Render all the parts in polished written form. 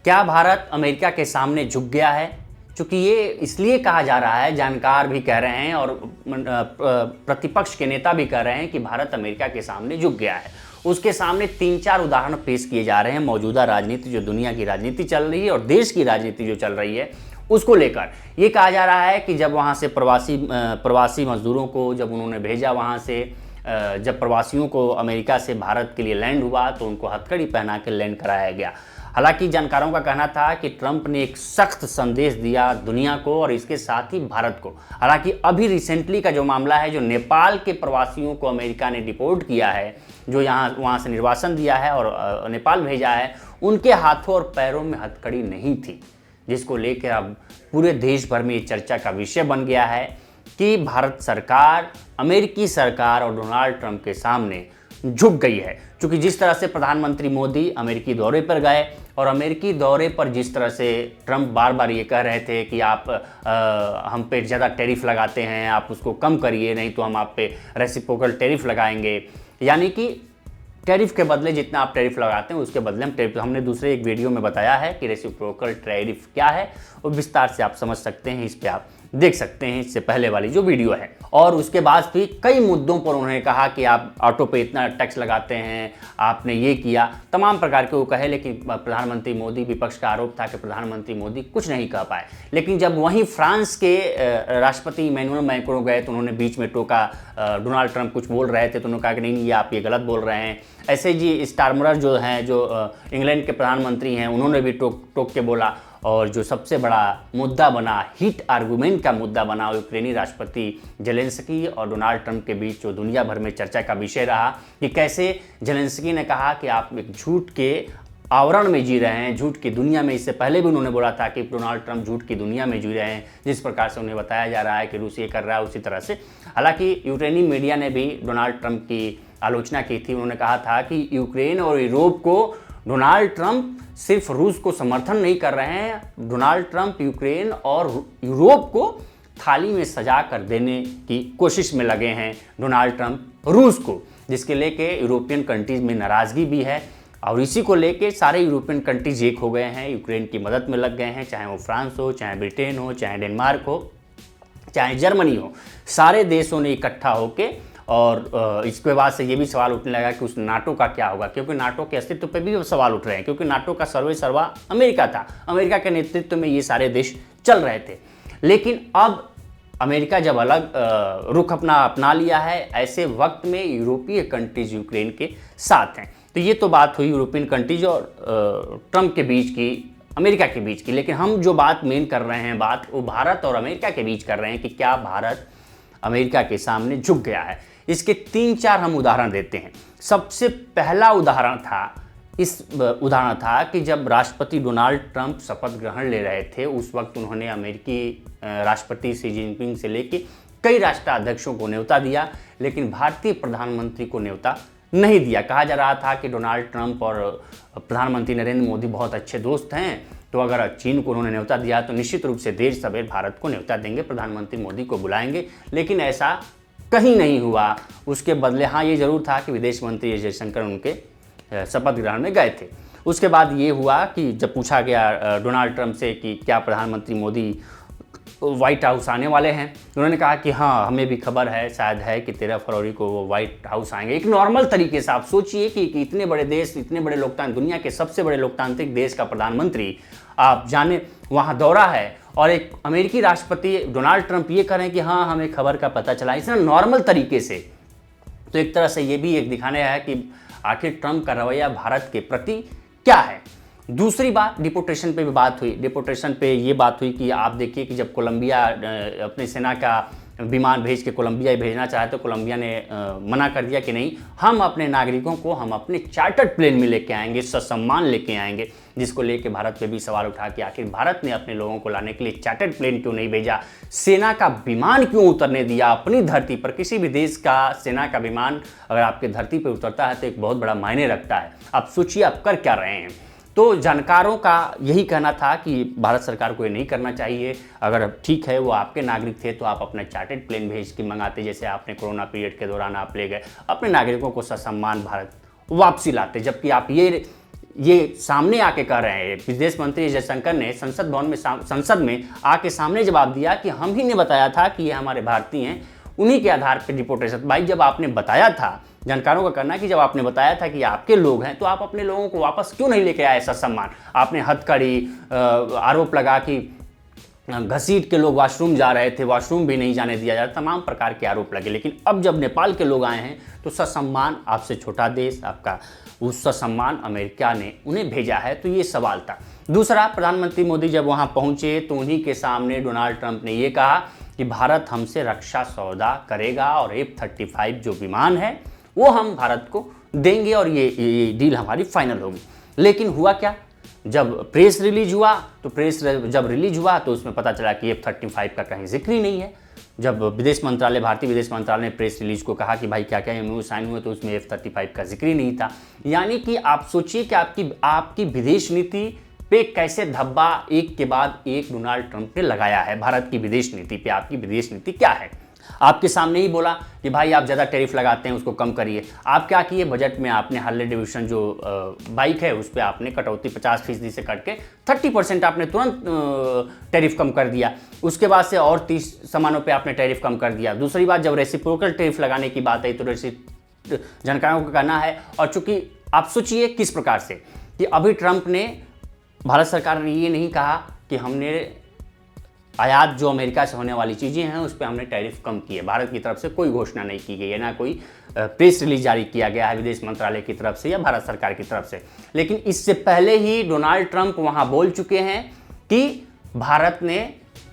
क्या भारत अमेरिका के सामने झुक गया है? क्योंकि ये इसलिए कहा जा रहा है, जानकार भी कह रहे हैं और प्रतिपक्ष के नेता भी कह रहे हैं कि भारत अमेरिका के सामने झुक गया है। उसके सामने 3-4 उदाहरण पेश किए जा रहे हैं। मौजूदा राजनीति, जो दुनिया की राजनीति चल रही है और देश की राजनीति जो चल रही है, उसको लेकर ये कहा जा रहा है कि जब वहाँ से प्रवासी मजदूरों को जब उन्होंने भेजा, वहाँ से जब प्रवासियों को अमेरिका से भारत के लिए लैंड हुआ तो उनको हथकड़ी पहना के लैंड कराया गया। हालांकि जानकारों का कहना था कि ट्रंप ने एक सख्त संदेश दिया दुनिया को और इसके साथ ही भारत को। हालांकि अभी रिसेंटली का जो मामला है, जो नेपाल के प्रवासियों को अमेरिका ने डिपोर्ट किया है, जो वहाँ से निर्वासन दिया है और नेपाल भेजा है, उनके हाथों और पैरों में हथकड़ी नहीं थी, जिसको लेकर अब पूरे देश भर में ये चर्चा का विषय बन गया है कि भारत सरकार, अमेरिकी सरकार और डोनाल्ड ट्रंप के सामने झुक गई है। क्योंकि जिस तरह से प्रधानमंत्री मोदी अमेरिकी दौरे पर गए और अमेरिकी दौरे पर जिस तरह से ट्रंप बार बार ये कह रहे थे कि आप हम पे ज़्यादा टैरिफ लगाते हैं, आप उसको कम करिए, नहीं तो हम आप पे रेसिप्रोकल टैरिफ लगाएंगे। यानी कि टैरिफ के बदले जितना आप टैरिफ लगाते हैं उसके बदले हम टैरिफ, हमने दूसरे एक वीडियो में बताया है कि रेसिप्रोकल टैरिफ क्या है, और विस्तार से आप समझ सकते हैं, इस पे आप देख सकते हैं इससे पहले वाली जो वीडियो है। और उसके बाद भी कई मुद्दों पर उन्होंने कहा कि आप ऑटो पे इतना टैक्स लगाते हैं, आपने ये किया, तमाम प्रकार के वो कहे। लेकिन प्रधानमंत्री मोदी, विपक्ष का आरोप था कि प्रधानमंत्री मोदी कुछ नहीं कह पाए। लेकिन जब वहीं फ्रांस के राष्ट्रपति इमैनुअल मैक्रों गए तो उन्होंने बीच में टोका, डोनाल्ड ट्रंप कुछ बोल रहे थे तो उन्होंने कहा कि नहीं, ये आप ये गलत बोल रहे हैं। ऐसे जी स्टारमर जो हैं, जो इंग्लैंड के प्रधानमंत्री हैं, उन्होंने भी टोक के बोला। और जो सबसे बड़ा मुद्दा बना, हीट आर्गूमेंट का मुद्दा बना, यूक्रेनी राष्ट्रपति जेलेंस्की और डोनाल्ड ट्रंप के बीच, जो दुनिया भर में चर्चा का विषय रहा कि कैसे जेलेंस्की ने कहा कि आप एक झूठ के आवरण में जी रहे हैं, झूठ की दुनिया में। इससे पहले भी उन्होंने बोला था कि डोनाल्ड ट्रंप झूठ की दुनिया में जी रहे हैं, जिस प्रकार से उन्हें बताया जा रहा है कि रूस ये कर रहा है, उसी तरह से। हालांकि यूक्रेनी मीडिया ने भी डोनाल्ड ट्रंप की आलोचना की थी। उन्होंने कहा था कि यूक्रेन और यूरोप को, डोनाल्ड ट्रंप सिर्फ रूस को समर्थन नहीं कर रहे हैं, डोनाल्ड ट्रंप यूक्रेन और यूरोप को थाली में सजा कर देने की कोशिश में लगे हैं डोनाल्ड ट्रंप रूस को, जिसके लेके यूरोपियन कंट्रीज में नाराज़गी भी है। और इसी को लेके सारे यूरोपियन कंट्रीज एक हो गए हैं, यूक्रेन की मदद में लग गए हैं, चाहे वो फ्रांस हो, चाहे ब्रिटेन हो, चाहे डेनमार्क हो, चाहे जर्मनी हो। सारे देशों ने इकट्ठा होके, और इसके बाद से ये भी सवाल उठने लगा कि उस नाटो का क्या होगा, क्योंकि नाटो के अस्तित्व पे भी सवाल उठ रहे हैं, क्योंकि नाटो का सर्वे सर्वा अमेरिका था, अमेरिका के नेतृत्व में ये सारे देश चल रहे थे। लेकिन अब अमेरिका जब अलग रुख अपना लिया है, ऐसे वक्त में यूरोपीय कंट्रीज यूक्रेन के साथ हैं। तो ये तो बात हुई यूरोपियन कंट्रीज और ट्रंप के बीच की, अमेरिका के बीच की। लेकिन हम जो बात मेन कर रहे हैं, बात वो भारत और अमेरिका के बीच कर रहे हैं कि क्या भारत अमेरिका के सामने झुक गया है। इसके 3-4 हम उदाहरण देते हैं। सबसे पहला उदाहरण था कि जब राष्ट्रपति डोनाल्ड ट्रंप शपथ ग्रहण ले रहे थे, उस वक्त उन्होंने अमेरिकी राष्ट्रपति शी जिनपिंग से लेकर कई राष्ट्राध्यक्षों को न्योता दिया, लेकिन भारतीय प्रधानमंत्री को न्योता नहीं दिया। कहा जा रहा था कि डोनाल्ड ट्रंप और प्रधानमंत्री नरेंद्र मोदी बहुत अच्छे दोस्त हैं, तो अगर चीन को उन्होंने न्योता दिया तो निश्चित रूप से देश सवेर भारत को न्योता देंगे, प्रधानमंत्री मोदी को बुलाएंगे। लेकिन ऐसा कहीं नहीं हुआ। उसके बदले हाँ, ये जरूर था कि विदेश मंत्री एस जयशंकर उनके शपथ ग्रहण में गए थे। उसके बाद ये हुआ कि जब पूछा गया डोनाल्ड ट्रंप से कि क्या प्रधानमंत्री मोदी व्हाइट हाउस आने वाले हैं, उन्होंने कहा कि हाँ, हमें भी खबर है, शायद है कि 13 फरवरी को वो व्हाइट हाउस आएंगे। एक नॉर्मल तरीके से आप सोचिए कि इतने बड़े देश, इतने बड़े लोकतांत्रिक, दुनिया के सबसे बड़े लोकतांत्रिक देश का प्रधानमंत्री आप जाने वहाँ दौरा है, और एक अमेरिकी राष्ट्रपति डोनाल्ड ट्रंप ये करें कि हाँ, हमें खबर का पता चला, इतना नॉर्मल तरीके से। तो एक तरह से ये भी एक दिखाने है कि आखिर ट्रंप का रवैया भारत के प्रति क्या है। दूसरी बात, डिपोटेशन पे भी बात हुई। डिपोटेशन पे ये बात हुई कि आप देखिए कि जब कोलंबिया अपनी सेना का विमान भेज के कोलंबिया भेजना चाहे तो कोलंबिया ने मना कर दिया कि नहीं, हम अपने नागरिकों को हम अपने चार्टर्ड प्लेन में लेके आएंगे, ससम्मान लेके आएंगे। जिसको लेके भारत पे भी सवाल उठा कि आखिर भारत ने अपने लोगों को लाने के लिए चार्टर्ड प्लेन क्यों नहीं भेजा, सेना का विमान क्यों उतरने दिया अपनी धरती पर। किसी भी देश का सेना का विमान अगर आपके धरती पर उतरता है तो एक बहुत बड़ा मायने रखता है। आप सोचिए आप कर क्या रहे हैं। तो जानकारों का यही कहना था कि भारत सरकार को ये नहीं करना चाहिए। अगर ठीक है वो आपके नागरिक थे तो आप अपना चार्टर्ड प्लेन भेज के मंगाते, जैसे आपने कोरोना पीरियड के दौरान आप ले गए, अपने नागरिकों को ससम्मान भारत वापसी लाते। जबकि आप ये सामने आके कह रहे हैं, विदेश मंत्री जयशंकर ने संसद में आके सामने जवाब दिया कि हम ही ने बताया था कि ये हमारे भारतीय हैं, उन्हीं के आधार पर डिपोर्टेशन। भाई जब आपने बताया था, जानकारों का कहना है कि जब आपने बताया था कि आपके लोग हैं तो आप अपने लोगों को वापस क्यों नहीं लेके आए ऐसा सम्मान? आपने हथकड़ी आरोप लगा कि घसीट के लोग वॉशरूम जा रहे थे, वॉशरूम भी नहीं जाने दिया जाता, तमाम प्रकार के आरोप लगे। लेकिन अब जब नेपाल के लोग आए हैं तो ससम्मान, आपसे छोटा देश, आपका उस ससम्मान अमेरिका ने उन्हें भेजा है, तो ये सवाल था। दूसरा, प्रधानमंत्री मोदी जब वहाँ पहुँचे तो उन्हीं के सामने डोनाल्ड ट्रंप ने ये कहा कि भारत हमसे रक्षा सौदा करेगा और F-35 जो विमान है वो हम भारत को देंगे और ये डील हमारी फाइनल होगी। लेकिन हुआ क्या? जब प्रेस रिलीज हुआ तो उसमें पता चला कि F-35 का कहीं जिक्र ही नहीं है। जब भारतीय विदेश मंत्रालय ने प्रेस रिलीज को कहा कि भाई क्या क्या MOU साइन हुए, तो उसमें F-35 का जिक्र ही नहीं था। यानी कि आप सोचिए कि आपकी विदेश नीति पे कैसे धब्बा एक के बाद एक डोनाल्ड ट्रंप ने लगाया है। भारत की विदेश नीति पे आपकी विदेश नीति क्या है? आपके सामने ही बोला कि भाई आप ज़्यादा टैरिफ लगाते हैं, उसको कम करिए। आप क्या किए? बजट में आपने हार्ले डेविडसन जो बाइक है उस पर आपने कटौती 50% से कट के 30% आपने तुरंत टैरिफ कम कर दिया। उसके बाद से और 30 सामानों पे आपने टैरिफ कम कर दिया। दूसरी बात, जब रेसिप्रोकल टैरिफ लगाने की बात आई तो जानकारों का कहना है, और चूंकि आप सोचिए किस प्रकार से कि अभी ट्रंप ने, भारत सरकार ने ये नहीं कहा कि हमने आयात जो अमेरिका से होने वाली चीज़ें हैं उस पर हमने टैरिफ कम किए। भारत की तरफ से कोई घोषणा नहीं की गई है, ना कोई प्रेस रिलीज जारी किया गया है विदेश मंत्रालय की तरफ से या भारत सरकार की तरफ से। लेकिन इससे पहले ही डोनाल्ड ट्रंप वहाँ बोल चुके हैं कि भारत ने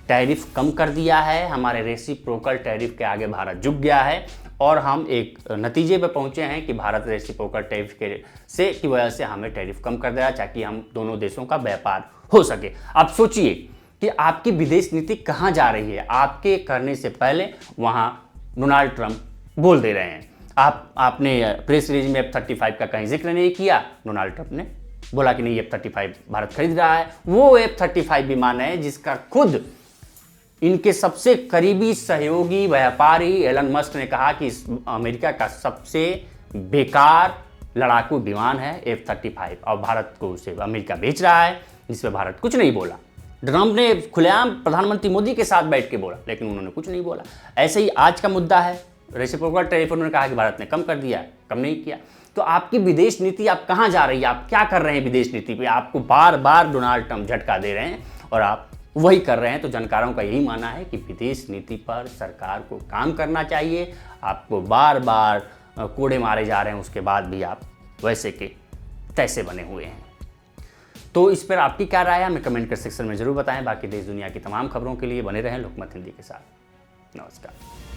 टैरिफ कम कर दिया है, हमारे रेसिप्रोकल टैरिफ के आगे भारत झुक गया है और हम एक नतीजे पर पहुँचे हैं कि भारत रेसिप्रोकल टैरिफ की वजह से हमें टैरिफ कम कर दिया ताकि हम दोनों देशों का व्यापार हो सके। आप सोचिए कि आपकी विदेश नीति कहाँ जा रही है। आपके करने से पहले वहाँ डोनाल्ड ट्रंप बोल दे रहे हैं। आपने प्रेस रिलीज में F-35 का कहीं जिक्र नहीं किया। डोनाल्ड ट्रंप ने बोला कि नहीं, F-35 भारत खरीद रहा है। वो F-35 विमान है जिसका खुद इनके सबसे करीबी सहयोगी व्यापारी एलन मस्क ने कहा कि अमेरिका का सबसे बेकार लड़ाकू विमान है F-35 और भारत को उसे अमेरिका बेच रहा है, जिस पर भारत कुछ नहीं बोला। ट्रंप ने खुलेआम प्रधानमंत्री मोदी के साथ बैठ के बोला, लेकिन उन्होंने कुछ नहीं बोला। ऐसे ही आज का मुद्दा है रेसिप्रोकल टैरिफ, उन्होंने कहा कि भारत ने कम कर दिया, कम नहीं किया। तो आपकी विदेश नीति आप कहाँ जा रही है? आप क्या कर रहे हैं विदेश नीति पे? आपको बार बार डोनाल्ड ट्रंप झटका दे रहे हैं और आप वही कर रहे हैं। तो जानकारों का यही मानना है कि विदेश नीति पर सरकार को काम करना चाहिए। आपको बार बार कोड़े मारे जा रहे हैं, उसके बाद भी आप वैसे के तैसे बने हुए हैं। तो इस पर आपकी क्या राय है हमें कमेंट कर सेक्शन में जरूर बताएं। बाकी देश दुनिया की तमाम खबरों के लिए बने रहें लोकमत हिंदी के साथ। नमस्कार।